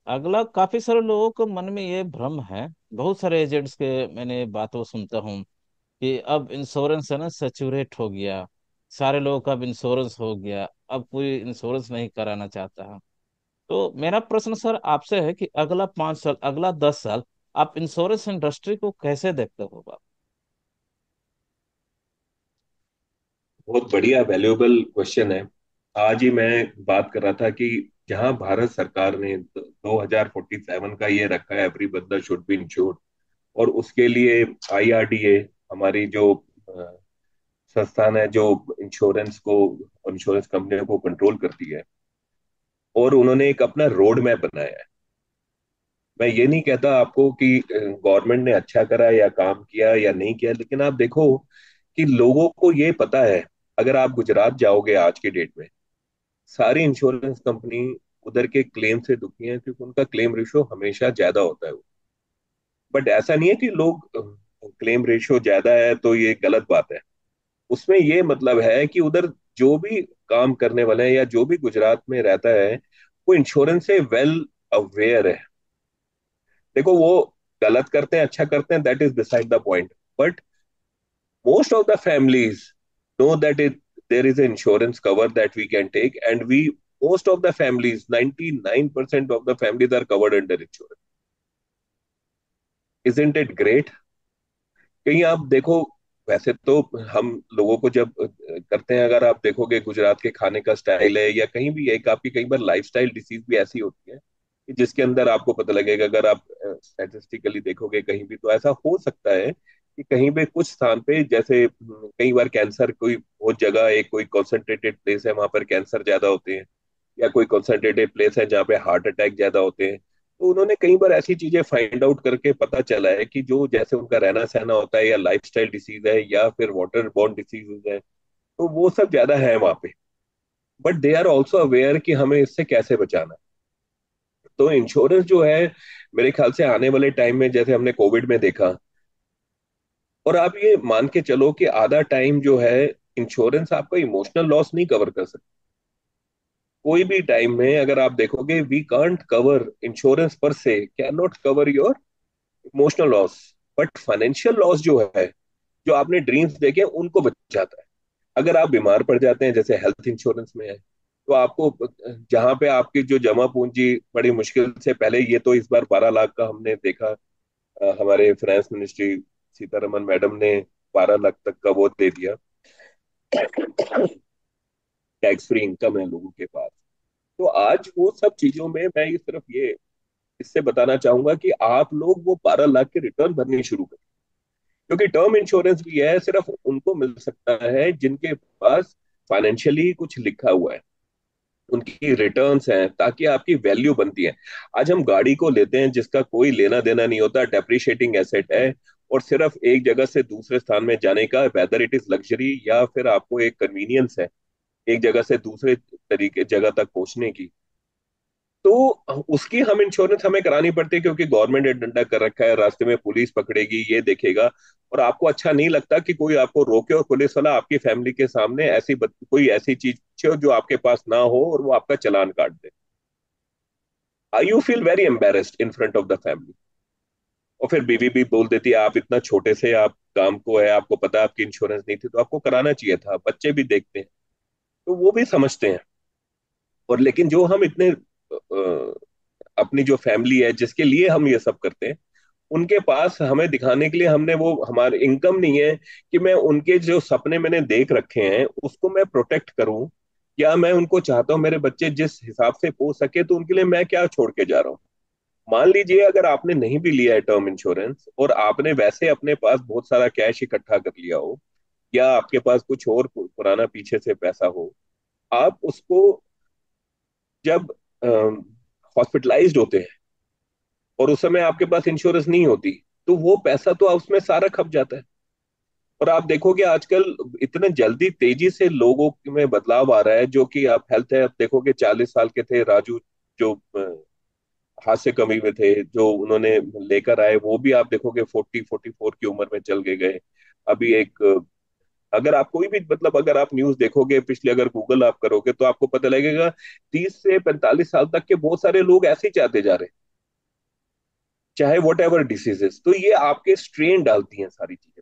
अगला, काफी सारे लोगों को मन में ये भ्रम है। बहुत सारे एजेंट्स के मैंने बातों सुनता हूँ कि अब इंश्योरेंस है ना सेचुरेट हो गया, सारे लोगों का अब इंश्योरेंस हो गया, अब कोई इंश्योरेंस नहीं कराना चाहता है। तो मेरा प्रश्न सर आपसे है कि अगला 5 साल, अगला 10 साल आप इंश्योरेंस इंडस्ट्री को कैसे देखते हो? बहुत बढ़िया वैल्यूएबल क्वेश्चन है। आज ही मैं बात कर रहा था कि जहां भारत सरकार ने 2047 का ये रखा है, एवरी बंदा शुड बी इंश्योर्ड, और उसके लिए आईआरडीए, हमारी जो अ, संस्थान है जो इंश्योरेंस को, इंश्योरेंस कंपनियों को कंट्रोल करती है, और उन्होंने एक अपना रोड मैप बनाया है। मैं ये नहीं कहता आपको कि गवर्नमेंट ने अच्छा करा या काम किया या नहीं किया, लेकिन आप देखो कि लोगों को ये पता है। अगर आप गुजरात जाओगे आज के डेट में, सारी इंश्योरेंस कंपनी उधर के क्लेम से दुखी है, क्योंकि उनका क्लेम रेशियो हमेशा ज्यादा होता है। बट ऐसा नहीं है कि लोग क्लेम रेशियो ज्यादा है तो ये गलत बात है। उसमें ये मतलब है कि उधर जो भी काम करने वाले हैं या जो भी गुजरात में रहता है, वो इंश्योरेंस से वेल अवेयर है। देखो, वो गलत करते हैं अच्छा करते हैं, that is beside the point, but most of the families know that there is an insurance cover that we can take, and we, most of the families, 99% of the families are covered under insurance. Isn't it great? कहीं आप देखो, वैसे तो हम लोगों को जब करते हैं, अगर आप देखोगे गुजरात के खाने का स्टाइल है या कहीं भी एक आपकी कई बार लाइफस्टाइल डिसीज भी ऐसी होती है कि जिसके अंदर आपको पता लगेगा, अगर आप स्टैटिस्टिकली देखोगे कहीं भी, तो ऐसा हो सकता है कि कहीं पे कुछ स्थान पे, जैसे कई बार कैंसर कोई बहुत जगह, एक कोई कॉन्सेंट्रेटेड प्लेस है वहां पर कैंसर ज्यादा होते हैं, या कोई कॉन्सेंट्रेटेड प्लेस है जहाँ पे हार्ट अटैक ज्यादा होते हैं। तो उन्होंने कई बार ऐसी चीजें फाइंड आउट करके पता चला है कि जो जैसे उनका रहना सहना होता है, या लाइफस्टाइल डिसीज है, या फिर वाटर बॉर्न डिसीजेज है, तो वो सब ज्यादा है वहां पे। But they are also aware कि हमें इससे कैसे बचाना है। तो इंश्योरेंस जो है, मेरे ख्याल से आने वाले टाइम में, जैसे हमने कोविड में देखा, और आप ये मान के चलो कि आधा टाइम जो है, इंश्योरेंस आपका इमोशनल लॉस नहीं कवर कर सकता। कोई भी टाइम में अगर आप देखोगे, वी कांट कवर, इंश्योरेंस पर से can not cover your emotional loss, but financial loss जो है, जो आपने ड्रीम्स देखे उनको बचाता है। अगर आप बीमार पड़ जाते हैं, जैसे हेल्थ इंश्योरेंस में है, तो आपको जहां पे आपकी जो जमा पूंजी बड़ी मुश्किल से, पहले ये तो इस बार 12 लाख का हमने देखा, हमारे फाइनेंस मिनिस्ट्री सीतारमन मैडम ने 12 लाख तक का वो दे दिया, टैक्स फ्री इनकम है लोगों के पास। तो आज वो सब चीजों में मैं ये सिर्फ ये इससे बताना चाहूंगा कि आप लोग वो 12 लाख के रिटर्न भरने शुरू करें, क्योंकि टर्म इंश्योरेंस भी है, सिर्फ उनको मिल सकता है जिनके पास फाइनेंशियली कुछ लिखा हुआ है, उनकी रिटर्न्स हैं, ताकि आपकी वैल्यू बनती है। आज हम गाड़ी को लेते हैं जिसका कोई लेना देना नहीं होता, डेप्रिशिएटिंग एसेट है, और सिर्फ एक जगह से दूसरे स्थान में जाने का, वेदर इट इज लग्जरी या फिर आपको एक कन्वीनियंस है एक जगह से दूसरे तरीके जगह तक पहुंचने की, तो उसकी हम इंश्योरेंस हमें करानी पड़ती है, क्योंकि गवर्नमेंट ने डंडा कर रखा है, रास्ते में पुलिस पकड़ेगी, ये देखेगा, और आपको अच्छा नहीं लगता कि कोई आपको रोके और पुलिस वाला आपकी फैमिली के सामने कोई ऐसी चीज पूछे जो आपके पास ना हो और वो आपका चालान काट दे। I you feel very embarrassed in front of the family. और फिर बीवी भी बोल देती है, आप इतना छोटे से आप काम को है, आपको पता है आपकी इंश्योरेंस नहीं थी तो आपको कराना चाहिए था। बच्चे भी देखते हैं, तो वो भी समझते हैं। और लेकिन जो हम इतने अपनी जो फैमिली है जिसके लिए हम ये सब करते हैं, उनके पास हमें दिखाने के लिए हमने वो हमारी इनकम नहीं है कि मैं उनके जो सपने मैंने देख रखे हैं उसको मैं प्रोटेक्ट करूं, या मैं उनको चाहता हूं मेरे बच्चे जिस हिसाब से पो सके, तो उनके लिए मैं क्या छोड़ के जा रहा हूँ। मान लीजिए अगर आपने नहीं भी लिया है टर्म इंश्योरेंस, और आपने वैसे अपने पास बहुत सारा कैश इकट्ठा कर लिया हो, या आपके पास कुछ और पुराना पीछे से पैसा हो, आप उसको जब हॉस्पिटलाइज्ड होते हैं और उस समय आपके पास इंश्योरेंस नहीं होती, तो वो पैसा तो उसमें सारा खप जाता है। और आप देखोगे आजकल इतने जल्दी तेजी से लोगों में बदलाव आ रहा है, जो कि आप हेल्थ है, आप देखोगे 40 साल के थे राजू, जो हाथ से कमी में थे, जो उन्होंने लेकर आए, वो भी आप देखोगे 40-44 की उम्र में चल के गए। अभी एक अगर आप कोई भी मतलब अगर आप न्यूज देखोगे पिछले, अगर गूगल आप करोगे तो आपको पता लगेगा 30 से 45 साल तक के बहुत सारे लोग ऐसे ही चाहते जा रहे हैं, चाहे वट एवर डिसीजेस। तो ये आपके स्ट्रेन डालती हैं सारी चीजें।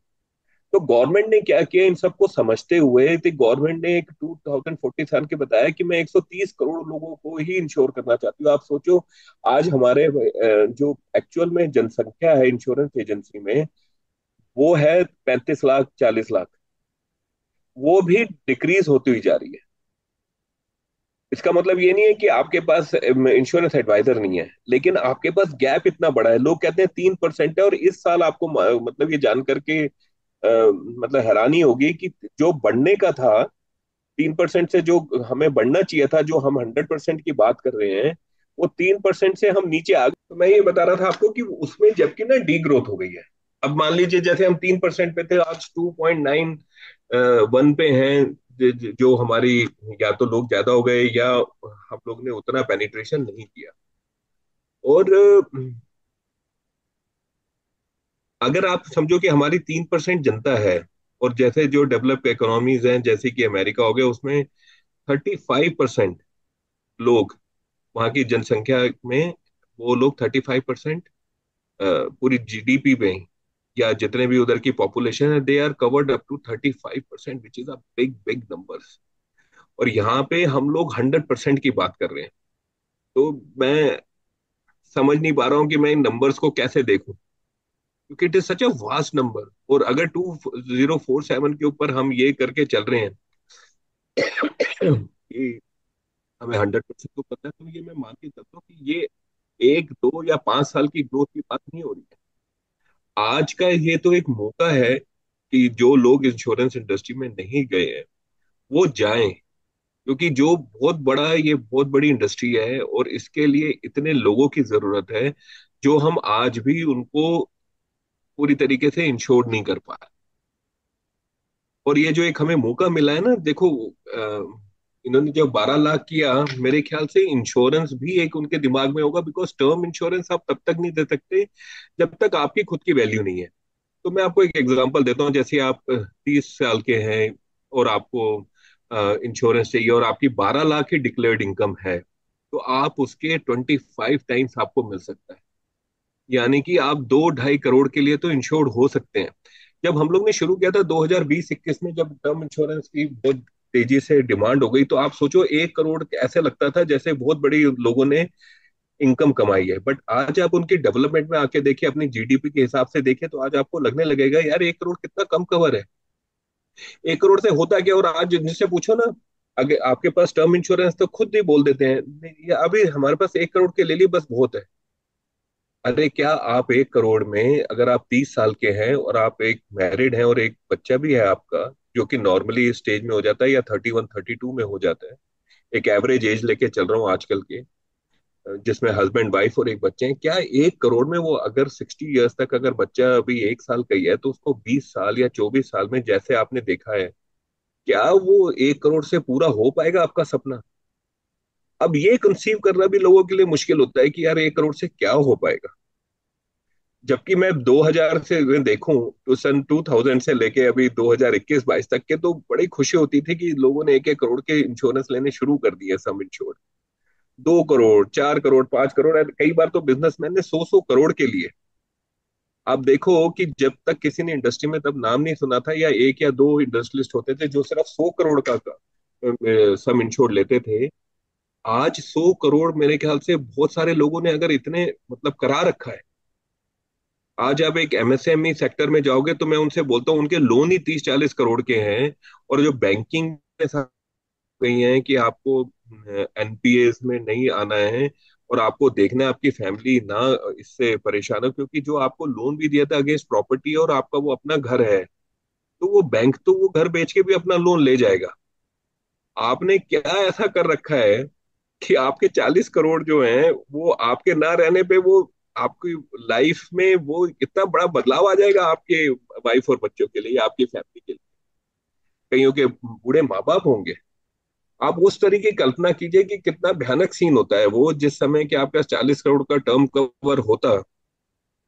तो गवर्नमेंट ने क्या किया इन सबको समझते हुए, तो गवर्नमेंट ने एक 2047 के बताया कि मैं 130 करोड़ लोगों को ही इंश्योर करना चाहती हूँ। आप सोचो, आज हमारे जो एक्चुअल में जनसंख्या है इंश्योरेंस एजेंसी में, वो है 35 लाख 40 लाख। वो भी डिक्रीज होती हुई जा रही है। इसका मतलब ये नहीं है कि आपके पास इंश्योरेंस एडवाइजर नहीं है, लेकिन आपके पास गैप इतना बड़ा है। लोग कहते हैं 3% है, और इस साल आपको मतलब ये जान करके मतलब हैरानी होगी कि जो बढ़ने का था 3% से, जो हमें बढ़ना चाहिए था, जो हम 100% की बात कर रहे हैं, वो 3% से हम नीचे आ गए। तो मैं ये बता रहा था आपको कि उसमें जबकि ना डी ग्रोथ हो गई है। अब मान लीजिए जैसे हम 3% पे थे, आज 2.9 1 पे हैं। जो हमारी, या तो लोग ज्यादा हो गए या हम लोग ने उतना पेनिट्रेशन नहीं किया। और अगर आप समझो कि हमारी 3% जनता है, और जैसे जो डेवलप इकोनॉमीज हैं जैसे कि अमेरिका हो गया, उसमें 35% लोग, वहाँ की जनसंख्या में, वो लोग 35% पूरी जीडीपी में, या जितने भी उधर की पॉपुलेशन है, they are covered up to 35%, which is a big big numbers. और यहाँ पे हम लोग 100% की बात कर रहे हैं। तो मैं समझ नहीं पा रहा हूँ कि मैं इन नंबर्स को कैसे देखूं, क्योंकि it is such a vast number. और अगर 2047 के ऊपर हम ये करके चल रहे हैं कि हमें 100% को पता है, तो ये मैं मान के चलता हूँ कि ये 1 2 या 5 साल की ग्रोथ की बात नहीं हो रही है। आज का ये तो एक मौका है कि जो लोग इंश्योरेंस इंडस्ट्री में नहीं गए हैं वो जाएं, क्योंकि जो बहुत बड़ा, ये बहुत बड़ी इंडस्ट्री है, और इसके लिए इतने लोगों की जरूरत है जो हम आज भी उनको पूरी तरीके से इंश्योर नहीं कर पा रहे। और ये जो एक हमें मौका मिला है ना, देखो, इन्होंने जब 12 लाख किया, मेरे ख्याल से इंश्योरेंस भी एक उनके दिमाग में होगा, बिकॉज टर्म इंश्योरेंस आप तब तक नहीं दे सकते जब तक आपकी खुद की वैल्यू नहीं है। तो मैं आपको एक एग्जांपल देता हूँ। जैसे आप 30 साल के हैं और आपको इंश्योरेंस चाहिए, और आपकी 12 लाख की डिक्लेयर्ड इनकम है, तो आप उसके 25 टाइम्स आपको मिल सकता है। यानी कि आप 2 ढाई करोड़ के लिए तो इंश्योर्ड हो सकते हैं। जब हम लोग ने शुरू किया था 2020-21 में, जब टर्म इंश्योरेंस की बहुत तेजी से डिमांड हो गई, तो आप सोचो 1 करोड़ ऐसे लगता था जैसे बहुत बड़ी लोगों ने इनकम कमाई है। बट आज आप उनकी डेवलपमेंट में आके देखिए, अपनी जीडीपी के हिसाब से देखिए, तो आज आपको लगने लगेगा यार 1 करोड़ कितना कम कवर है। 1 करोड़ से होता क्या? और आज जिनसे पूछो ना, अगर आपके पास टर्म इंश्योरेंस, तो खुद ही बोल देते हैं, "नहीं, ये अभी हमारे पास 1 करोड़ के ले लिए बस बहुत है।" अरे क्या आप 1 करोड़ में, अगर आप 30 साल के हैं और आप एक मैरिड हैं और एक बच्चा भी है आपका, जो कि नॉर्मली स्टेज में हो जाता है, या 31 32 में हो जाता है, एक एवरेज एज लेके चल रहा हूँ आजकल के, जिसमें हस्बैंड वाइफ और एक बच्चे हैं, क्या 1 करोड़ में वो अगर 60 ईयर्स तक, अगर बच्चा अभी 1 साल का ही है, तो उसको 20 साल या 24 साल में, जैसे आपने देखा है, क्या वो 1 करोड़ से पूरा हो पाएगा आपका सपना? अब ये कंसीव करना भी लोगों के लिए मुश्किल होता है कि यार 1 करोड़ से क्या हो पाएगा। जबकि मैं 2000 से मैं देखूं, तो सन 2000 से लेके अभी 2021-22 तक के, तो बड़ी खुशी होती थी कि लोगों ने 1 1 करोड़ के इंश्योरेंस लेने शुरू कर दिए, सम इंश्योर्ड। 2 करोड़ 4 करोड़ 5 करोड़, और कई बार तो बिजनेसमैन ने 100 100 करोड़ के लिए। आप देखो कि जब तक किसी ने इंडस्ट्री में तब नाम नहीं सुना था, या एक या दो इंडस्ट्रियलिस्ट होते थे जो सिर्फ 100 करोड़ का सम इंश्योर्ड लेते थे। आज 100 करोड़ मेरे ख्याल से बहुत सारे लोगों ने अगर इतने मतलब करा रखा है। आज आप एक एमएसएमई सेक्टर में जाओगे तो मैं उनसे बोलता हूँ, उनके लोन ही 30 40 करोड़ के हैं। और जो बैंकिंग में गई हैं कि आपको एनपीएस में नहीं आना है, और आपको देखना है आपकी फैमिली ना इससे परेशान हो, क्योंकि जो आपको लोन भी दिया था अगेंस्ट प्रॉपर्टी, और आपका वो अपना घर है, तो वो बैंक तो वो घर बेच के भी अपना लोन ले जाएगा। आपने क्या ऐसा कर रखा है कि आपके 40 करोड़ जो हैं, वो आपके ना रहने पे, वो आपकी लाइफ में वो इतना बड़ा बदलाव आ जाएगा आपके वाइफ और बच्चों के लिए, या आपकी फैमिली के लिए। कईयों के बूढ़े माँ बाप होंगे। आप उस तरीके की कल्पना कीजिए कि कितना भयानक सीन होता है वो, जिस समय कि आपके पास 40 करोड़ का टर्म कवर होता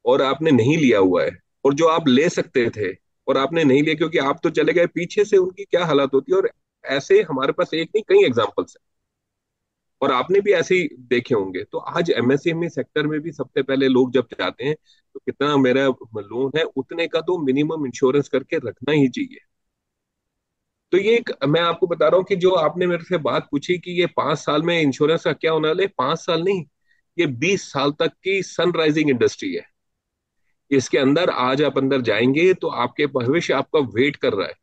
और आपने नहीं लिया हुआ है, और जो आप ले सकते थे, और आपने नहीं लिया क्योंकि आप तो चले गए, पीछे से उनकी क्या हालत होती है। और ऐसे हमारे पास एक नहीं कई एग्जाम्पल्स हैं, और आपने भी ऐसे ही देखे होंगे। तो आज एमएसएमई सेक्टर में भी सबसे पहले लोग जब जाते हैं तो कितना मेरा लोन है उतने का तो मिनिमम इंश्योरेंस करके रखना ही चाहिए। तो ये एक मैं आपको बता रहा हूँ कि जो आपने मेरे से बात पूछी कि ये 5 साल में इंश्योरेंस का क्या होने वाला है, 5 साल नहीं, ये 20 साल तक की सनराइजिंग इंडस्ट्री है। इसके अंदर आज आप अंदर जाएंगे तो आपके भविष्य आपका वेट कर रहा है।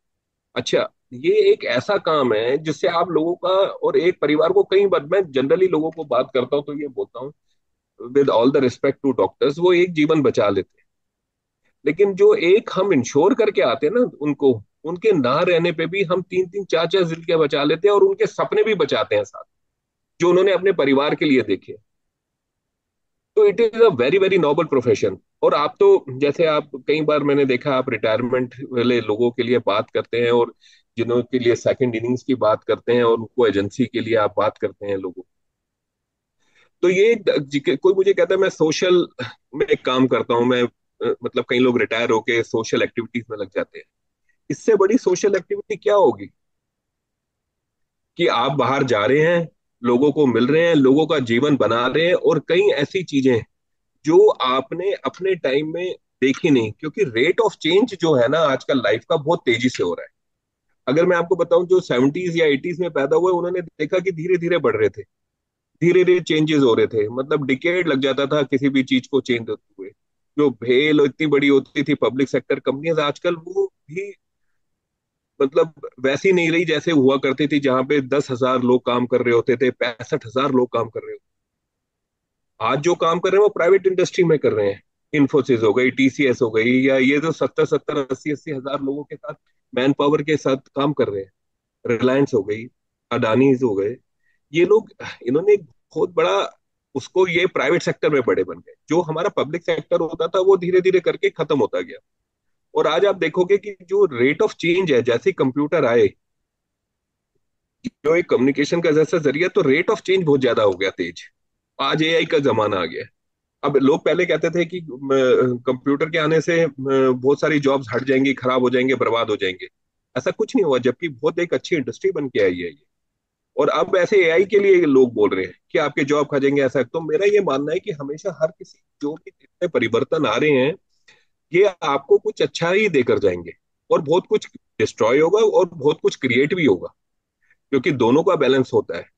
अच्छा, ये एक ऐसा काम है जिससे आप लोगों का और एक परिवार को कई बार, मैं जनरली लोगों को बात करता हूँ तो ये बोलता हूँ with all the respect to doctors, वो एक जीवन बचा लेते हैं। लेकिन जो एक हम इंश्योर करके आते हैं ना उनको, उनके ना रहने पे भी हम 3 3 4 4 जिंदगियां बचा लेते हैं और उनके सपने भी बचाते हैं साथ, जो उन्होंने अपने परिवार के लिए देखे। तो it is a very very noble profession. और आप तो, जैसे आप कई बार मैंने देखा आप रिटायरमेंट वाले लोगों के लिए बात करते हैं, और जिन्हों के लिए सेकंड इनिंग्स की बात करते हैं, और उनको एजेंसी के लिए आप बात करते हैं लोगों। तो ये कोई मुझे कहता है मैं सोशल में एक काम करता हूँ, मैं मतलब कई लोग रिटायर होके सोशल एक्टिविटीज में लग जाते हैं। इससे बड़ी सोशल एक्टिविटी क्या होगी कि आप बाहर जा रहे हैं, लोगों को मिल रहे हैं, लोगों का जीवन बना रहे हैं, और कई ऐसी चीजें हैं जो आपने अपने टाइम में देखी नहीं, क्योंकि रेट ऑफ चेंज जो है ना आजकल लाइफ का बहुत तेजी से हो रहा है। अगर मैं आपको बताऊं जो 70s या 80s में पैदा हुए उन्होंने देखा कि धीरे धीरे बढ़ रहे थे, धीरे धीरे चेंजेस हो रहे थे, मतलब डिकेड लग जाता था किसी भी चीज को चेंज होते हुए। जो भेल इतनी बड़ी होती थी पब्लिक सेक्टर कंपनियां, आजकल वो भी मतलब वैसी नहीं रही जैसे हुआ करती थी, जहां पे 10,000 लोग काम कर रहे होते थे, 65,000 लोग काम कर रहे होते। आज जो काम कर रहे हैं वो प्राइवेट इंडस्ट्री में कर रहे हैं। इन्फोसिस हो गई, टीसीएस हो गई, या ये जो 70 70 80 80 हजार लोगों के साथ मैन पावर के साथ काम कर रहे हैं, रिलायंस हो गई, अडानीज हो गए, ये लोग, इन्होंने एक बहुत बड़ा उसको, ये प्राइवेट सेक्टर में बड़े बन गए। जो हमारा पब्लिक सेक्टर होता था वो धीरे धीरे करके खत्म होता गया। और आज आप देखोगे कि जो रेट ऑफ चेंज है, जैसे कंप्यूटर आए, जो एक कम्युनिकेशन का जैसा जरिया, तो रेट ऑफ चेंज बहुत ज्यादा हो गया तेज। आज एआई का जमाना आ गया है। अब लोग पहले कहते थे कि कंप्यूटर के आने से बहुत सारी जॉब्स हट जाएंगी, खराब हो जाएंगे, बर्बाद हो जाएंगे। ऐसा कुछ नहीं हुआ, जबकि बहुत एक अच्छी इंडस्ट्री बन के आई है ये। और अब ऐसे एआई के लिए लोग बोल रहे हैं कि आपके जॉब खा जाएंगे, ऐसा। तो मेरा ये मानना है कि हमेशा हर किसी, जो भी इतने परिवर्तन आ रहे हैं, ये आपको कुछ अच्छा ही देकर जाएंगे। और बहुत कुछ डिस्ट्रॉय होगा और बहुत कुछ क्रिएट भी होगा, क्योंकि दोनों का बैलेंस होता है।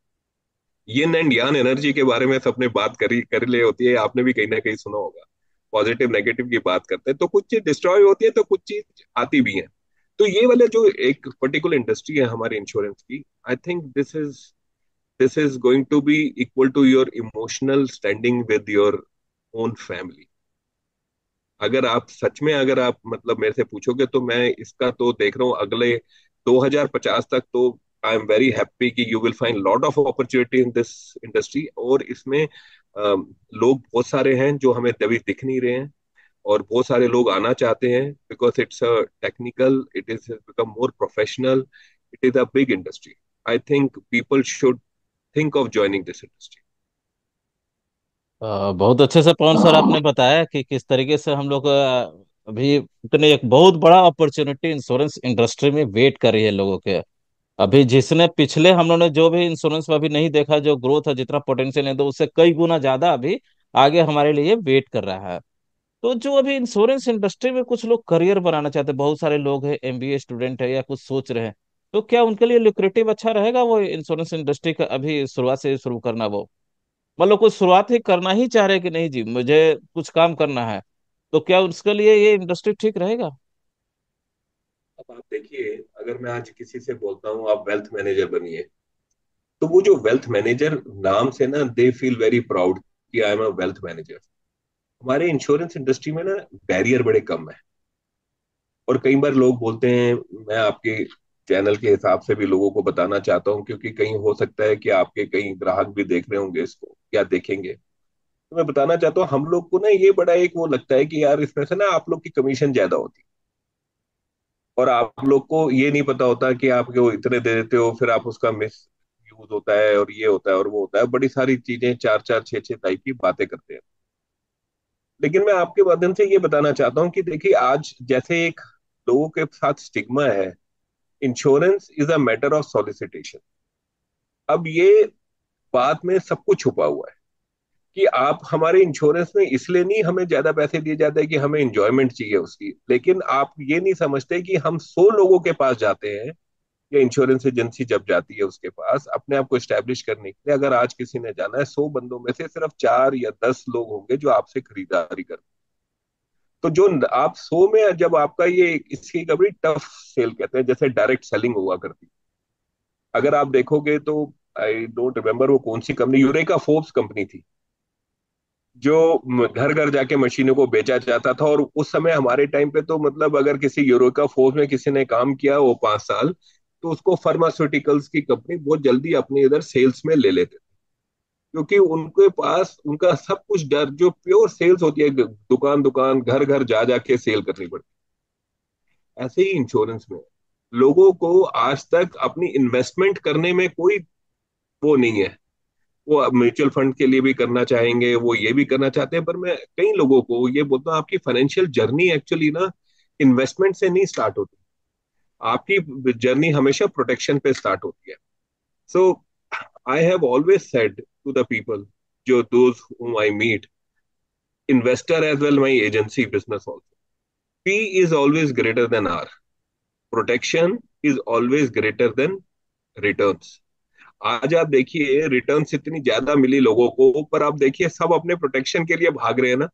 यिन एंड यान एनर्जी के बारे में सबने बात करी कर ले होती है, आपने भी कहीं ना कहीं सुना होगा। पॉजिटिव नेगेटिव की बात करते हैं तो कुछ चीज डिस्ट्रॉय होती है तो कुछ चीज आती भी है। तो ये वाले जो एक पर्टिकुलर इंडस्ट्री है हमारे इंश्योरेंस की, I think this is going to be equal to your emotional standing with your own family. अगर आप सच में, अगर आप मतलब मेरे से पूछोगे तो मैं इसका तो देख रहा हूँ अगले 2050 तक तो आई एम वेरी हैप्पी कि you will find lot of opportunity in this industry. और इसमें लोग बहुत सारे हैं जो हमें अभी दिख नहीं रहे हैं, और बहुत सारे लोग आना चाहते हैं, because it's a technical, it is become more professional, it is a big industry. I think people should think of joining this industry. बहुत अच्छे से पवन सर आपने बताया कि किस तरीके से हम लोग अभी इतने एक बहुत बड़ा अपॉर्चुनिटी इंश्योरेंस इंडस्ट्री में वेट कर रही है लोगों के। अभी जिसने पिछले हम लोगों ने जो भी इंश्योरेंस में अभी नहीं देखा, जो ग्रोथ है, जितना पोटेंशियल है, तो उससे कई गुना ज्यादा अभी आगे हमारे लिए वेट कर रहा है। तो जो अभी इंश्योरेंस इंडस्ट्री में कुछ लोग करियर बनाना चाहते हैं, बहुत सारे लोग हैं, एमबीए स्टूडेंट है या कुछ सोच रहे हैं, तो क्या उनके लिए लुक्रेटिव अच्छा रहेगा वो इंश्योरेंस इंडस्ट्री का अभी शुरुआत से शुरू करना? वो मतलब कुछ शुरुआत ही करना ही चाह रहे हैं कि नहीं जी मुझे कुछ काम करना है, तो क्या उसके लिए ये इंडस्ट्री ठीक रहेगा? अब आप देखिए, अगर मैं आज किसी से बोलता हूँ आप वेल्थ मैनेजर बनिए, तो वो जो वेल्थ मैनेजर नाम से ना, दे फील वेरी प्राउड कि I am a wealth manager. हमारे इंश्योरेंस इंडस्ट्री में ना बैरियर बड़े कम है। और कई बार लोग बोलते हैं, मैं आपके चैनल के हिसाब से भी लोगों को बताना चाहता हूँ, क्योंकि कहीं हो सकता है कि आपके कई ग्राहक भी देख रहे होंगे इसको या देखेंगे। तो मैं बताना चाहता हूँ, हम लोग को ना ये बड़ा एक वो लगता है कि यार इसमें से ना आप लोग की कमीशन ज्यादा होती है, और आप लोग को ये नहीं पता होता कि आप वो इतने दे देते हो, फिर आप उसका मिस यूज होता है, और ये होता है और वो होता है, बड़ी सारी चीजें, चार चार छह छह टाइप की बातें करते हैं। लेकिन मैं आपके माध्यम से ये बताना चाहता हूँ कि देखिए आज जैसे एक लोगों के साथ स्टिग्मा है, insurance is a matter of solicitation. अब ये बात में सब कुछ छुपा हुआ है कि आप हमारे इंश्योरेंस में इसलिए नहीं हमें ज्यादा पैसे दिए जाते हैं कि हमें इंजॉयमेंट चाहिए उसकी, लेकिन आप ये नहीं समझते कि हम 100 लोगों के पास जाते हैं, या इंश्योरेंस एजेंसी जब जाती है उसके पास अपने आप को स्टैब्लिश करने के लिए, अगर आज किसी ने जाना है 100 बंदों में से सिर्फ 4 या 10 लोग होंगे जो आपसे खरीदारी करते हैं। तो जो आप 100 में जब आपका ये इसकी कभी टफ सेल कहते हैं, जैसे डायरेक्ट सेलिंग हुआ करती, अगर आप देखोगे तो आई डोंट रिमेम्बर वो कौन सी कंपनी, यूरेका फोर्ब्स कंपनी थी, जो घर घर जाके मशीनों को बेचा जाता था। और उस समय हमारे टाइम पे तो मतलब अगर किसी यूरोका फोर्स में किसी ने काम किया वो 5 साल, तो उसको फार्मास्यूटिकल्स की कंपनी बहुत जल्दी अपने इधर सेल्स में ले लेते थे, क्योंकि उनके पास उनका सब कुछ डर जो प्योर सेल्स होती है, दुकान दुकान घर घर जा जाके सेल करनी पड़ती है। ऐसे ही इंश्योरेंस में लोगों को आज तक अपनी इन्वेस्टमेंट करने में कोई वो नहीं है। वो म्यूचुअल फंड के लिए भी करना चाहेंगे, वो ये भी करना चाहते हैं, पर मैं कई लोगों को ये बोलता हूँ आपकी फाइनेंशियल जर्नी एक्चुअली ना इन्वेस्टमेंट से नहीं स्टार्ट होती, आपकी जर्नी हमेशा प्रोटेक्शन पे स्टार्ट होती है। So I have always said to the people, जो those whom I meet, investor as well my agency business also, P is always greater than R, protection is always greater than returns। आज आप देखिए returns इतनी ज्यादा मिली लोगों को, पर आप देखिए सब अपने प्रोटेक्शन के लिए भाग रहे हैं ना।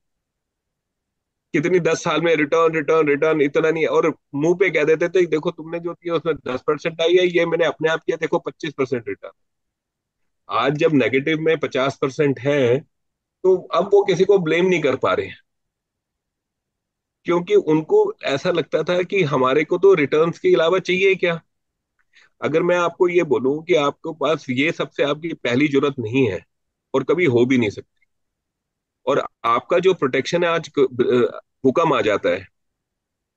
कितनी 10 साल में रिटर्न रिटर्न रिटर्न इतना नहीं है, और मुंह पे कह देते थे देखो तुमने जो किया उसमें 10% आई है, ये मैंने अपने आप किया देखो 25% रिटर्न। आज जब नेगेटिव में 50% है, तो अब वो किसी को ब्लेम नहीं कर पा रहे हैं, क्योंकि उनको ऐसा लगता था कि हमारे को तो रिटर्न्स के अलावा चाहिए क्या। अगर मैं आपको ये बोलूं कि आपके पास ये सबसे आपकी पहली जरूरत नहीं है और कभी हो भी नहीं सकती, और आपका जो प्रोटेक्शन है आज भूकंप आ जाता है,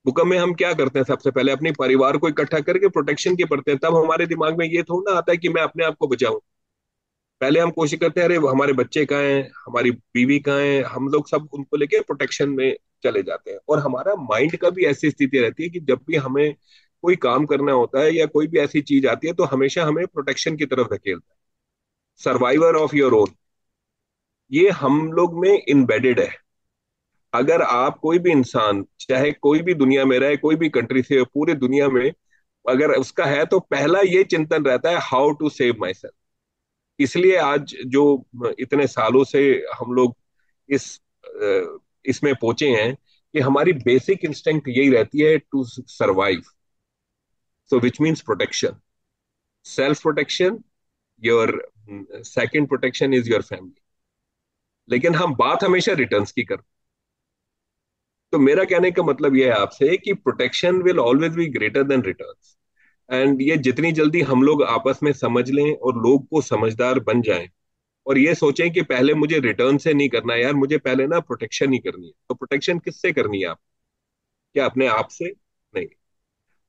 भूकंप में हम क्या करते हैं, सबसे पहले अपने परिवार को इकट्ठा करके प्रोटेक्शन की पड़ते हैं, तब हमारे दिमाग में ये थोड़ा ना आता है कि मैं अपने आप को बचाऊं। पहले हम कोशिश करते हैं अरे हमारे बच्चे कहाँ हैं, हमारी बीवी कहाँ है, हम लोग सब उनको लेके प्रोटेक्शन में चले जाते हैं। और हमारा माइंड का भी ऐसी स्थिति रहती है कि जब भी हमें कोई काम करना होता है या कोई भी ऐसी चीज आती है तो हमेशा हमें प्रोटेक्शन की तरफ धकेलता है, सर्वाइवर ऑफ योर ओन, ये हम लोग में इम्बेडेड है। अगर आप कोई भी इंसान चाहे कोई भी दुनिया में रहे, कोई भी कंट्री से पूरी दुनिया में अगर उसका है, तो पहला ये चिंतन रहता है how to save myself. इसलिए आज जो इतने सालों से हम लोग इस इसमें पहुंचे हैं कि हमारी बेसिक इंस्टिंक्ट यही रहती है to survive, so which means protection, self protection, your second protection is your family. लेकिन हम बात हमेशा रिटर्न्स की करते हैं। तो मेरा कहने का मतलब यह है आपसे कि protection will always be greater than returns. And ये जितनी जल्दी हम लोग आपस में समझ लें और लोग को समझदार बन जाएं और ये सोचें कि पहले मुझे रिटर्न से नहीं करना है यार, मुझे पहले ना प्रोटेक्शन ही करनी है, तो प्रोटेक्शन किससे करनी है आप, क्या अपने आप से? नहीं,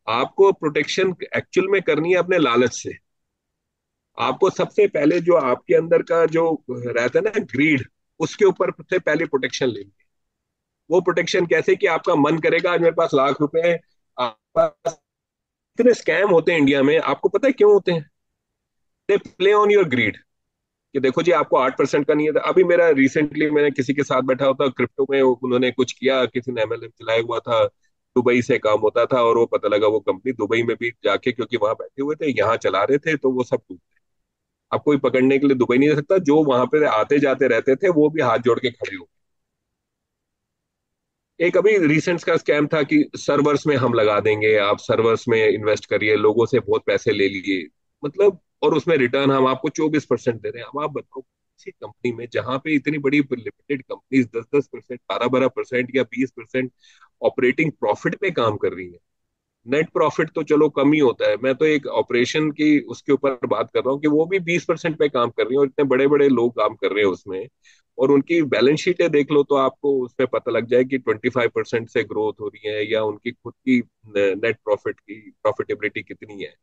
आपको प्रोटेक्शन एक्चुअल में करनी है अपने लालच से। आपको सबसे पहले जो आपके अंदर का जो रहता है ना ग्रीड, उसके ऊपर सबसे पहले प्रोटेक्शन लेनी है। वो प्रोटेक्शन कैसे कि आपका मन करेगा आज मेरे पास लाख रुपए है, आपके पास इतने स्कैम होते हैं इंडिया में, आपको पता है क्यों होते हैं? They play on your greed, कि देखो जी आपको 8% का नहीं है। अभी मेरा रिसेंटली मैंने किसी के साथ बैठा होता क्रिप्टो में, उन्होंने कुछ किया, किसी ने एमएलएम चलाया हुआ था, दुबई से काम होता था, और वो पता लगा वो कंपनी दुबई में भी जाके क्योंकि वहां बैठे हुए थे यहाँ चला रहे थे, तो वो सब डूब गए। अब कोई पकड़ने के लिए दुबई नहीं जा सकता, जो वहां पे आते जाते रहते थे वो भी हाथ जोड़ के खड़े हो। एक अभी रिसेंट का स्कैम था कि सर्वर्स में हम लगा देंगे, आप सर्वर्स में इन्वेस्ट करिए, लोगों से बहुत पैसे ले लिए, मतलब, और उसमें रिटर्न हम आपको 24% दे रहे हैं। अब आप बताओ किसी कंपनी में जहां पे इतनी बड़ी लिमिटेड कंपनीज 10-10%, 12-12% या 20% ऑपरेटिंग प्रॉफिट पे काम कर रही है। नेट प्रॉफिट तो चलो कम ही होता है, मैं तो एक ऑपरेशन की उसके ऊपर बात कर रहा हूँ कि वो भी 20% पे काम कर रही है, और इतने बड़े बड़े लोग काम कर रहे हैं उसमें। और उनकी बैलेंस शीटें देख लो तो आपको उसमें पता लग जाए कि 25% से ग्रोथ हो रही है, या उनकी खुद की नेट प्रॉफिट की प्रॉफिटेबिलिटी कितनी है।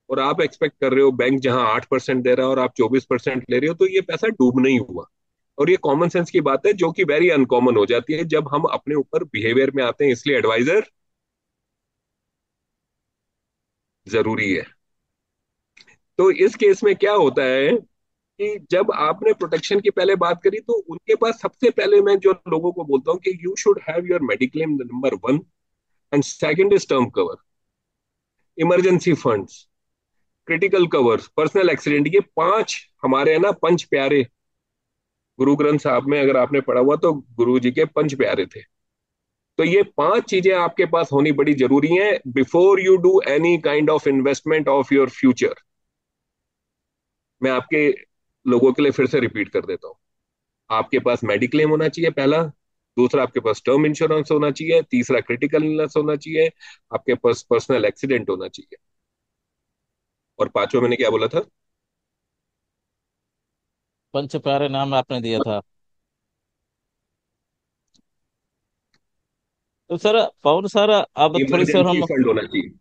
और आप एक्सपेक्ट कर रहे हो बैंक जहां 8% दे रहा है और आप 24% ले रहे हो, तो ये पैसा डूब नहीं हुआ। और ये कॉमन सेंस की बात है जो कि वेरी अनकॉमन हो जाती है जब हम अपने ऊपर बिहेवियर में आते हैं। इसलिए एडवाइजर जरूरी है। तो इस केस में क्या होता है कि जब आपने प्रोटेक्शन की पहले बात करी, तो उनके पास सबसे पहले मैं जो लोगों को बोलता हूँ कि you should have your mediclaim number one, and second is term cover, emergency funds, critical covers, personal accident. ये पांच हमारे है ना पंच प्यारे। गुरु ग्रंथ साहब में अगर आपने पढ़ा हुआ तो गुरु जी के पंच प्यारे थे। तो ये पांच चीजें आपके पास होनी बड़ी जरूरी है before you do any kind of investment of your future. मैं आपके लोगों के लिए फिर से रिपीट कर देता हूँ। आपके पास मेडिक्लेम होना चाहिए पहला, दूसरा आपके पास टर्म इंश्योरेंस होना चाहिए, तीसरा क्रिटिकल इलनेस होना चाहिए, आपके पास पर्सनल एक्सीडेंट होना चाहिए, और पांचवा मैंने क्या बोला था? पंच प्यारे नाम आपने दिया था। तो सर पवन सर, अब थोड़ी सी और इमरजेंसी हम, फंड होना चाहिए,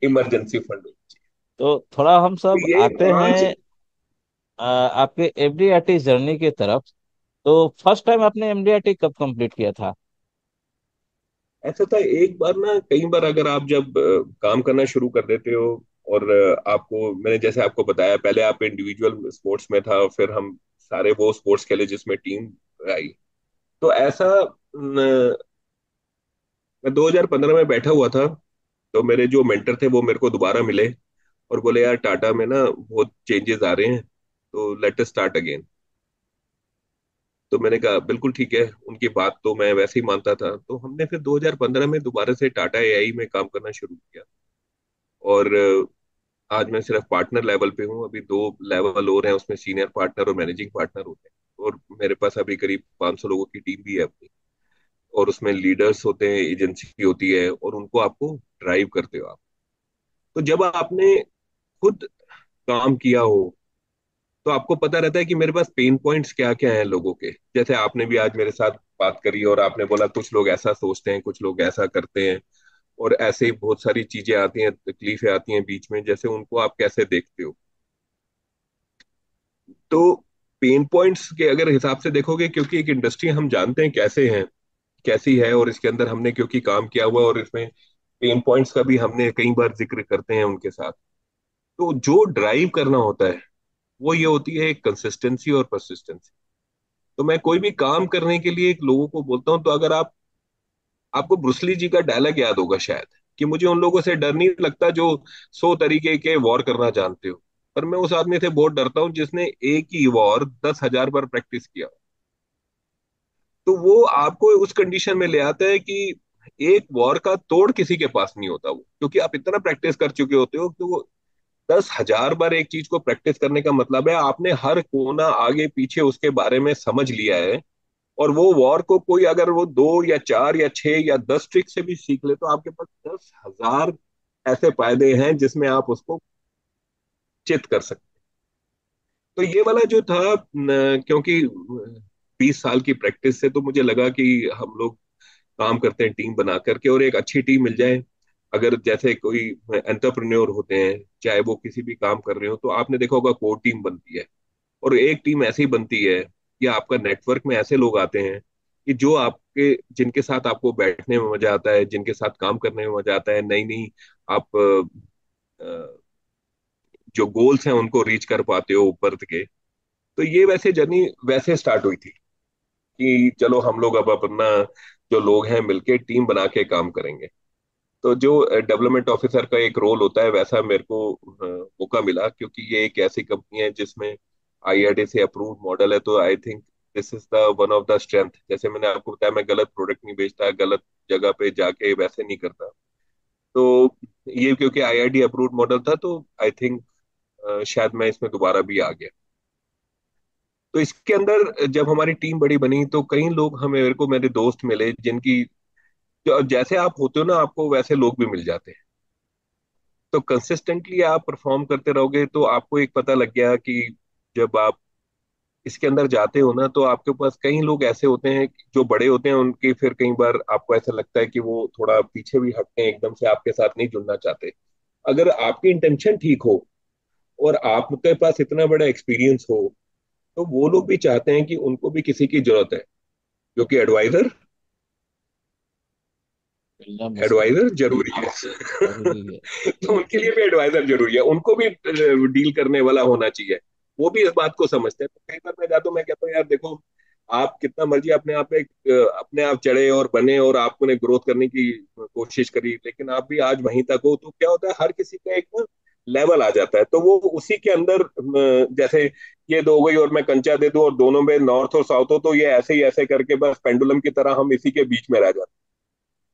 इमरजेंसी फंड होना चाहिए। तो थोड़ा हम तो सब ये आते पांच। हैं आपके एफडीआईटी जर्नी की तरफ। तो फर्स्ट टाइम आपने एमडीआईटी कब कंप्लीट किया था? ऐसा था एक बार ना, कई बार अगर आप जब काम करना शुरू कर देते हो, और आपको मैंने जैसे आपको बताया, पहले आप इंडिविजुअल स्पोर्ट्स में था, फिर हम सारे वो स्पोर्ट्स खेले जिसमें टीम आई। तो ऐसा मैं 2015 में बैठा हुआ था, तो मेरे जो मेंटर थे वो मेरे को दोबारा मिले और बोले यार टाटा में ना बहुत चेंजेस आ रहे हैं, तो लेट अस स्टार्ट अगेन। तो मैंने कहा बिल्कुल ठीक है, उनकी बात तो मैं वैसे ही मानता था। तो हमने फिर 2015 में दोबारा से टाटा एआई में काम करना शुरू किया। और आज मैं सिर्फ पार्टनर लेवल पे हूँ, अभी दो लेवल और हैं, उसमें सीनियर पार्टनर और मैनेजिंग पार्टनर होते हैं। और मेरे पास अभी करीब 500 लोगों की टीम भी है अपनी। और उसमें लीडर्स होते हैं, एजेंसी होती है, और उनको आपको ड्राइव करते हो आप। तो जब आपने खुद काम किया हो, तो आपको पता रहता है कि मेरे पास पेन पॉइंट्स क्या क्या हैं लोगों के। जैसे आपने भी आज मेरे साथ बात करी और आपने बोला कुछ लोग ऐसा सोचते हैं, कुछ लोग ऐसा करते हैं, और ऐसे ही बहुत सारी चीजें आती हैं, तकलीफें आती हैं बीच में, जैसे उनको आप कैसे देखते हो। तो पेन पॉइंट्स के अगर हिसाब से देखोगे, क्योंकि एक इंडस्ट्री हम जानते हैं कैसे है, कैसी है, और इसके अंदर हमने क्योंकि काम किया हुआ है, और इसमें पेन पॉइंट्स का भी हमने कई बार जिक्र करते हैं उनके साथ। तो जो ड्राइव करना होता है वो ये होती है कंसिस्टेंसी और परसिस्टेंसी। तो मैं कोई भी काम करने के लिए एक लोगों को बोलता हूँ, तो अगर आपको ब्रुसली जी का डायलॉग याद होगा शायद, कि मुझे उन लोगों से डर नहीं लगता जो 100 तरीके के वॉर करना जानते हो, पर मैं उस आदमी से बहुत डरता हूँ जिसने एक ही वॉर 10,000 बार प्रैक्टिस किया। तो वो आपको उस कंडीशन में ले आता है कि एक वॉर का तोड़ किसी के पास नहीं होता वो, क्योंकि आप इतना प्रैक्टिस कर चुके होते हो। तो वो 10,000 बार एक चीज को प्रैक्टिस करने का मतलब है आपने हर कोना आगे पीछे उसके बारे में समझ लिया है। और वो वॉर को कोई अगर वो दो या चार या छह या 10 ट्रिक से भी सीख ले, तो आपके पास 10,000 ऐसे फायदे हैं जिसमें आप उसको चित कर सकते हैं। तो ये वाला जो था क्योंकि 20 साल की प्रैक्टिस से तो मुझे लगा कि हम लोग काम करते हैं टीम बना करके, और एक अच्छी टीम मिल जाए। अगर जैसे कोई एंटरप्रेन्योर होते हैं, चाहे वो किसी भी काम कर रहे हो, तो आपने देखा होगा कोर टीम बनती है। और एक टीम ऐसी बनती है कि आपका नेटवर्क में ऐसे लोग आते हैं कि जो आपके जिनके साथ आपको बैठने में मजा आता है, जिनके साथ काम करने में मजा आता है, नई नई आप जो गोल्स हैं उनको रीच कर पाते हो ऊपर के। तो ये वैसे जर्नी वैसे स्टार्ट हुई थी कि चलो हम लोग अब अपना जो लोग हैं मिलके टीम बना के काम करेंगे। तो जो डेवलपमेंट ऑफिसर का एक रोल होता है, वैसा मेरे को मौका मिला, क्योंकि ये एक ऐसी कंपनी है जिसमें आईआरडी से अप्रूव्ड मॉडल है। तो आई think this is the one of the strength. जैसे मैंने आपको बताया, मैं गलत प्रोडक्ट नहीं बेचता, गलत जगह पे जाके वैसे नहीं करता। तो ये क्योंकि आईआरडी अप्रूव्ड मॉडल था, तो आई थिंक शायद मैं इसमें दोबारा भी आ गया। तो इसके अंदर जब हमारी टीम बड़ी बनी, तो कई लोग हमें मेरे को मेरे दोस्त मिले जिनकी जैसे आप होते हो ना, आपको वैसे लोग भी मिल जाते हैं। तो कंसिस्टेंटली आप परफॉर्म करते रहोगे, तो आपको एक पता लग गया कि जब आप इसके अंदर जाते हो ना, तो आपके पास कई लोग ऐसे होते हैं जो बड़े होते हैं, उनके फिर कई बार आपको ऐसा लगता है कि वो थोड़ा पीछे भी हटते हैं, एकदम से आपके साथ नहीं जुड़ना चाहते। अगर आपकी इंटेंशन ठीक हो और आपके पास इतना बड़ा एक्सपीरियंस हो, तो वो लोग भी चाहते हैं कि उनको भी किसी की जरूरत है, जो कि एडवाइजर मिलना मुश्किल है। एडवाइजर जरूरी है। जरूरी है। तो उनके लिए भी एडवाइजर जरूरी है, उनको भी डील करने वाला होना चाहिए। वो भी इस बात को समझते हैं। तो कई बार मैं जाता हूँ, मैं कहता हूँ यार देखो, आप कितना मर्जी अपने आप पे अपने आप चढ़े और बने और आपने ग्रोथ करने की कोशिश करी, लेकिन आप भी आज वहीं तक हो, तो क्या होता है हर किसी का एक ना लेवल आ जाता है, तो वो उसी के अंदर जैसे ये दो हो गई और मैं कंचा दे दूं और दोनों में नॉर्थ और साउथ हो, तो ये ऐसे ही ऐसे करके बस पेंडुलम की तरह हम इसी के बीच में रह जाते हैं।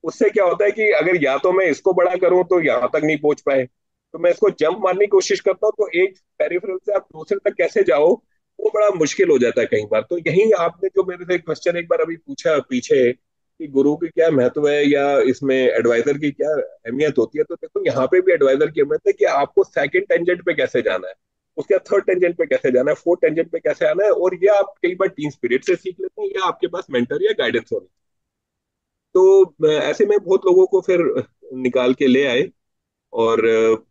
उससे क्या होता है कि अगर या तो मैं इसको बड़ा करूं तो यहां तक नहीं पहुंच पाए, तो मैं इसको जंप मारने की कोशिश करता हूँ, तो एक पेरिफेरल से आप दूसरे तक कैसे जाओ, वो बड़ा मुश्किल हो जाता है कई बार। तो यही आपने जो मेरे से क्वेश्चन एक बार अभी पूछा पीछे कि गुरु की क्या महत्व है या इसमें एडवाइजर की क्या अहमियत होती है, तो देखो यहाँ पे भी एडवाइजर की अहमियत है कि आपको सेकंड टेंजेंट पे कैसे जाना है, उसके बाद थर्ड टेंजेंट पे कैसे जाना है, फोर्थ टेंजेंट पे कैसे आना है, और ये आप कई बार टीम स्पिरिट से सीख लेते हैं या आपके पास मेंटर या गाइडेंस होनी। तो ऐसे में बहुत लोगों को फिर निकाल के ले आए। और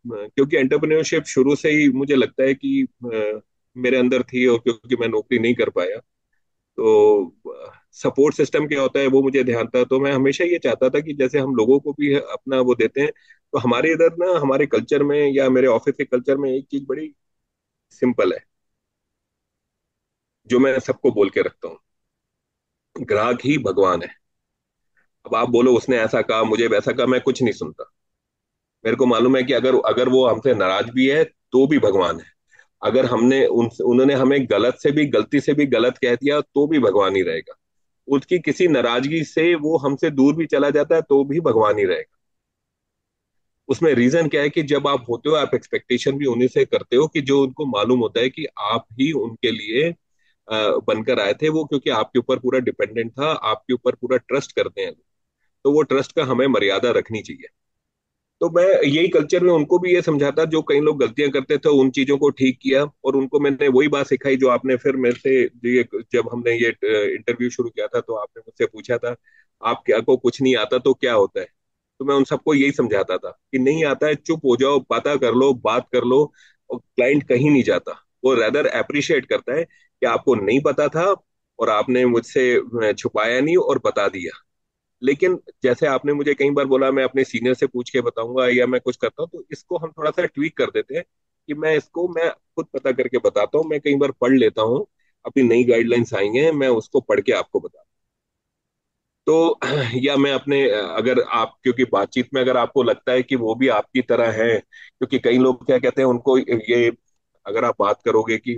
क्योंकि एंटरप्रेन्योरशिप शुरू से ही मुझे लगता है कि मेरे अंदर थी, और क्योंकि मैं नौकरी नहीं कर पाया, तो सपोर्ट सिस्टम क्या होता है वो मुझे ध्यान था। तो मैं हमेशा ये चाहता था कि जैसे हम लोगों को भी अपना वो देते हैं, तो हमारे इधर ना हमारे कल्चर में या मेरे ऑफिस के कल्चर में एक चीज बड़ी सिंपल है, जो मैं सबको बोल के रखता हूँ, ग्राहक ही भगवान है। अब आप बोलो उसने ऐसा कहा मुझे वैसा कहा, मैं कुछ नहीं सुनता। मेरे को मालूम है कि अगर अगर वो हमसे नाराज भी है तो भी भगवान है। अगर हमने उन्होंने हमें गलत से भी गलती से भी गलत कह दिया तो भी भगवान ही रहेगा। उसकी किसी नाराजगी से वो हमसे दूर भी चला जाता है तो भी भगवान ही रहेगा। उसमें रीजन क्या है कि जब आप होते हो आप एक्सपेक्टेशन भी उन्हीं से करते हो कि जो उनको मालूम होता है कि आप ही उनके लिए बनकर आए थे, वो क्योंकि आपके ऊपर पूरा डिपेंडेंट था, आपके ऊपर पूरा ट्रस्ट करते हैं, तो वो ट्रस्ट का हमें मर्यादा रखनी चाहिए। तो मैं यही कल्चर में उनको भी ये समझाता, जो कई लोग गलतियां करते थे उन चीजों को ठीक किया, और उनको मैंने वही बात सिखाई जो आपने फिर मेरे से ये जब हमने ये इंटरव्यू शुरू किया था तो आपने मुझसे पूछा था आप क्या को कुछ नहीं आता तो क्या होता है। तो मैं उन सबको यही समझाता था कि नहीं आता है चुप हो जाओ, पता कर लो, बात कर लो। और क्लाइंट कहीं नहीं जाता, वो रेदर अप्रिशिएट करता है कि आपको नहीं पता था और आपने मुझसे छुपाया नहीं और बता दिया। लेकिन जैसे आपने मुझे कई बार बोला मैं अपने सीनियर से पूछ के बताऊंगा या मैं कुछ करता हूँ, तो इसको हम थोड़ा सा ट्वीक कर देते हैं कि मैं खुद पता करके बताता हूँ, मैं कई बार पढ़ लेता हूँ, अपनी नई गाइडलाइंस आई हैं मैं उसको पढ़ के आपको बता। तो या मैं अपने अगर आप क्योंकि बातचीत में अगर आपको लगता है कि वो भी आपकी तरह है, क्योंकि कई लोग क्या कहते हैं उनको ये, अगर आप बात करोगे कि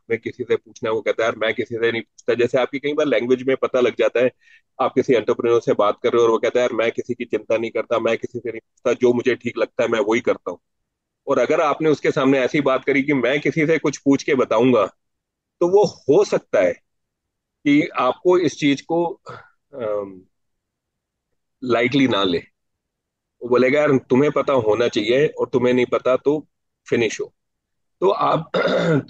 मैं किसी से पूछना है, वो कहता है यार मैं किसी से नहीं पूछता। जैसे आपकी कई बार लैंग्वेज में पता लग जाता है, आप किसी एंटरप्रेन्योर से बात कर रहे हो और वो कहता है यार मैं किसी की चिंता नहीं करता, मैं किसी से नहीं पूछता, जो मुझे ठीक लगता है मैं वही करता हूँ। और अगर आपने उसके सामने ऐसी बात करी कि मैं किसी से कुछ पूछ के बताऊंगा, तो वो हो सकता है कि आपको इस चीज को लाइटली ना ले। वो बोलेगा यार तुम्हें पता होना चाहिए और तुम्हें नहीं पता तो फिनिश हो। तो आप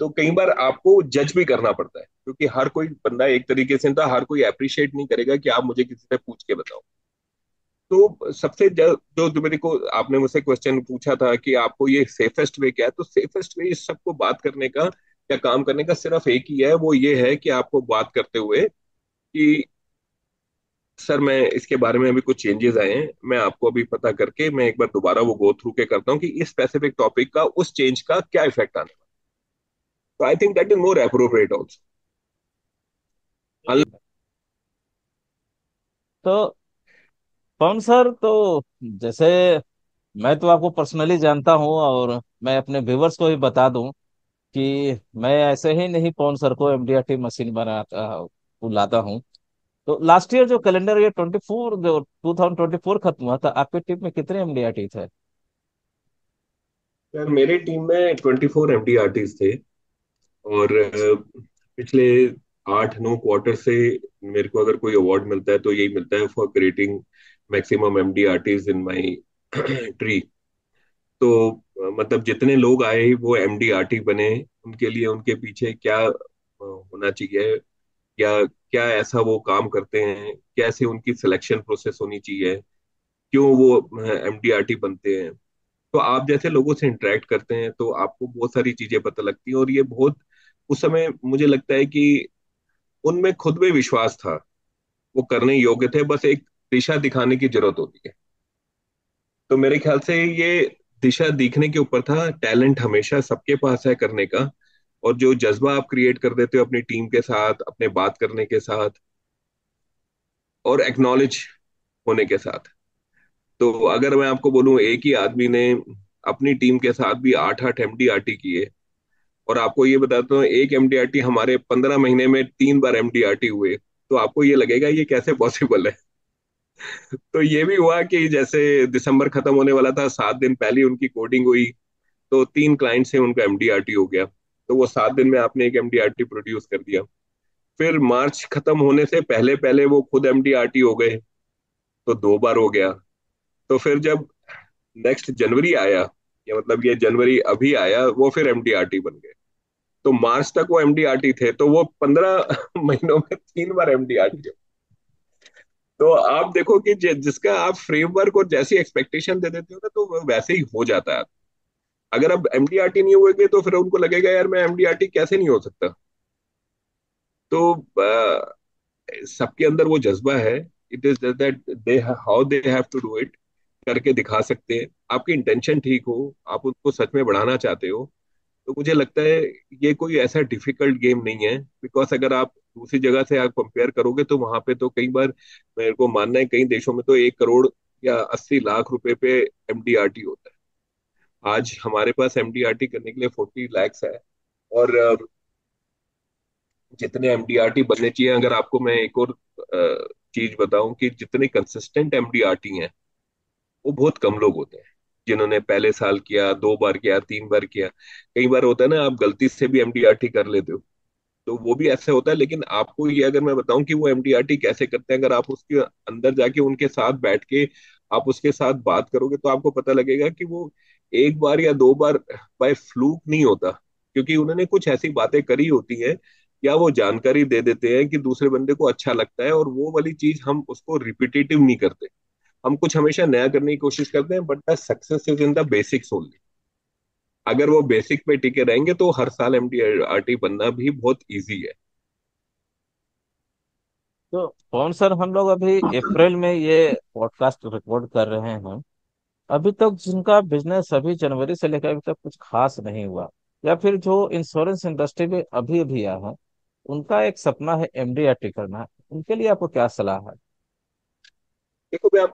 तो कई बार आपको जज भी करना पड़ता है, क्योंकि हर कोई बंदा एक तरीके से नहीं था, हर कोई अप्रिशिएट नहीं करेगा कि आप मुझे किसी से पूछ के बताओ। तो सबसे जो मेरे को आपने मुझसे क्वेश्चन पूछा था कि आपको ये सेफेस्ट वे क्या है, तो सेफेस्ट वे इस सबको बात करने का या काम करने का सिर्फ एक ही है, वो ये है कि आपको बात करते हुए कि सर मैं इसके बारे में अभी कुछ चेंजेस आए हैं, मैं आपको अभी पता करके मैं एक बार दोबारा वो गो थ्रू के करता हूँ कि इस स्पेसिफिक टॉपिक का उस चेंज का क्या इफेक्ट आने वाला। तो I think that is more appropriate also. सही है। तो पवन सर, तो जैसे मैं तो आपको पर्सनली जानता हूँ, और मैं अपने व्यूवर्स को भी बता दूं कि मैं ऐसे ही नहीं पवन सर को एमडीआरटी मशीन बनाता बुलाता हूँ। तो लास्ट ईयर जो कैलेंडर ईयर 24 जो 2024 खत्म हुआ था, आपके टीम में कितने एमडीआरटी थे? यार मेरे टीम में 24 MDRTs थे, और पिछले 8-9 क्वार्टर से मेरे को अगर कोई अवार्ड मिलता है तो यही मिलता है for creating maximum MDRTs in my tree. तो मतलब जितने लोग आए वो MDRT बने, उनके लिए उनके पीछे क्या होना चाहिए, या क्या ऐसा वो काम करते हैं, कैसे उनकी सिलेक्शन प्रोसेस होनी चाहिए, क्यों वो MDRT बनते हैं। तो आप जैसे लोगों से इंटरेक्ट करते हैं तो आपको बहुत सारी चीजें पता लगती हैं, और ये बहुत उस समय मुझे लगता है कि उनमें खुद में विश्वास था, वो करने योग्य थे, बस एक दिशा दिखाने की जरूरत होती है। तो मेरे ख्याल से ये दिशा दिखने के ऊपर था। टैलेंट हमेशा सबके पास है करने का, और जो जज्बा आप क्रिएट कर देते हो अपनी टीम के साथ, अपने बात करने के साथ, और एक्नॉलेज होने के साथ। तो अगर मैं आपको बोलूं, एक ही आदमी ने अपनी टीम के साथ भी 8 8 MDRT किए, और आपको ये बताता हूँ एक MDRT हमारे 15 महीने में 3 बार MDRT हुए, तो आपको ये लगेगा ये कैसे पॉसिबल है। तो ये भी हुआ कि जैसे दिसंबर खत्म होने वाला था, 7 दिन पहले उनकी कोडिंग हुई, तो 3 क्लाइंट से उनका MDRT हो गया। तो वो 7 दिन में आपने एक MDRT प्रोड्यूस कर दिया। फिर मार्च खत्म होने से पहले पहले वो खुद MDRT हो गए, तो 2 बार हो गया। तो फिर जब नेक्स्ट जनवरी आया, या मतलब ये जनवरी अभी आया, वो फिर MDRT बन गए। तो मार्च तक वो MDRT थे, तो वो 15 महीनों में 3 बार MDRT। तो आप देखो कि जिसका आप फ्रेमवर्क और जैसी एक्सपेक्टेशन दे देते हो ना, तो वो वैसे ही हो जाता है। अगर अब MDRT नहीं हुए तो फिर उनको लगेगा यार मैं MDRT कैसे नहीं हो सकता। तो सबके अंदर वो जज्बा है। It is that they how they have to do it, करके दिखा सकते हैं। आपकी इंटेंशन ठीक हो, आप उनको सच में बढ़ाना चाहते हो, तो मुझे लगता है ये कोई ऐसा डिफिकल्ट गेम नहीं है। बिकॉज अगर आप दूसरी जगह से आप कंपेयर करोगे तो वहां पे तो कई बार, मेरे को मानना है कई देशों में तो 1 करोड़ या 80 लाख रुपए पे MDRT होता है। आज हमारे पास MDRT करने के लिए 40 lakhs है। और जितने MDRT बनने चाहिए, अगर आपको मैं एक और चीज बताऊं, कि जितने कंसिस्टेंट MDRT हैं वो बहुत कम लोग होते हैं, जिन्होंने पहले साल किया, 2 बार किया, 3 बार किया। कई बार होता है ना, आप गलती से भी MDRT कर लेते हो, तो वो भी ऐसे होता है। लेकिन आपको ये अगर मैं बताऊं कि वो MDRT कैसे करते हैं, अगर आप उसके अंदर जाके उनके साथ बैठ के आप उसके साथ बात करोगे, तो आपको पता लगेगा कि वो 1 बार या 2 बार बाय फ्लूक नहीं होता। क्योंकि उन्होंने कुछ ऐसी बातें करी होती हैं, या वो जानकारी दे देते हैं कि दूसरे बंदे को अच्छा लगता है, और वो वाली चीज हम उसको रिपीटेटिव नहीं करते। हम कुछ हमेशा नया करने की कोशिश करते हैं, but the success is in the basics only. अगर वो बेसिक पे टिके रहेंगे तो हर साल MDRT बनना भी बहुत इजी है। तो कौन सर, हम लोग अभी अप्रैल में ये पॉडकास्ट रिकॉर्ड कर रहे हैं। अभी तक जिनका बिजनेस अभी जनवरी से लेकर अभी तक कुछ खास नहीं हुआ, या फिर जो इंश्योरेंस इंडस्ट्री में अभी अभी आया है, उनका एक सपना है MDRT करना, उनके लिए आपको क्या सलाह है? देखो मैं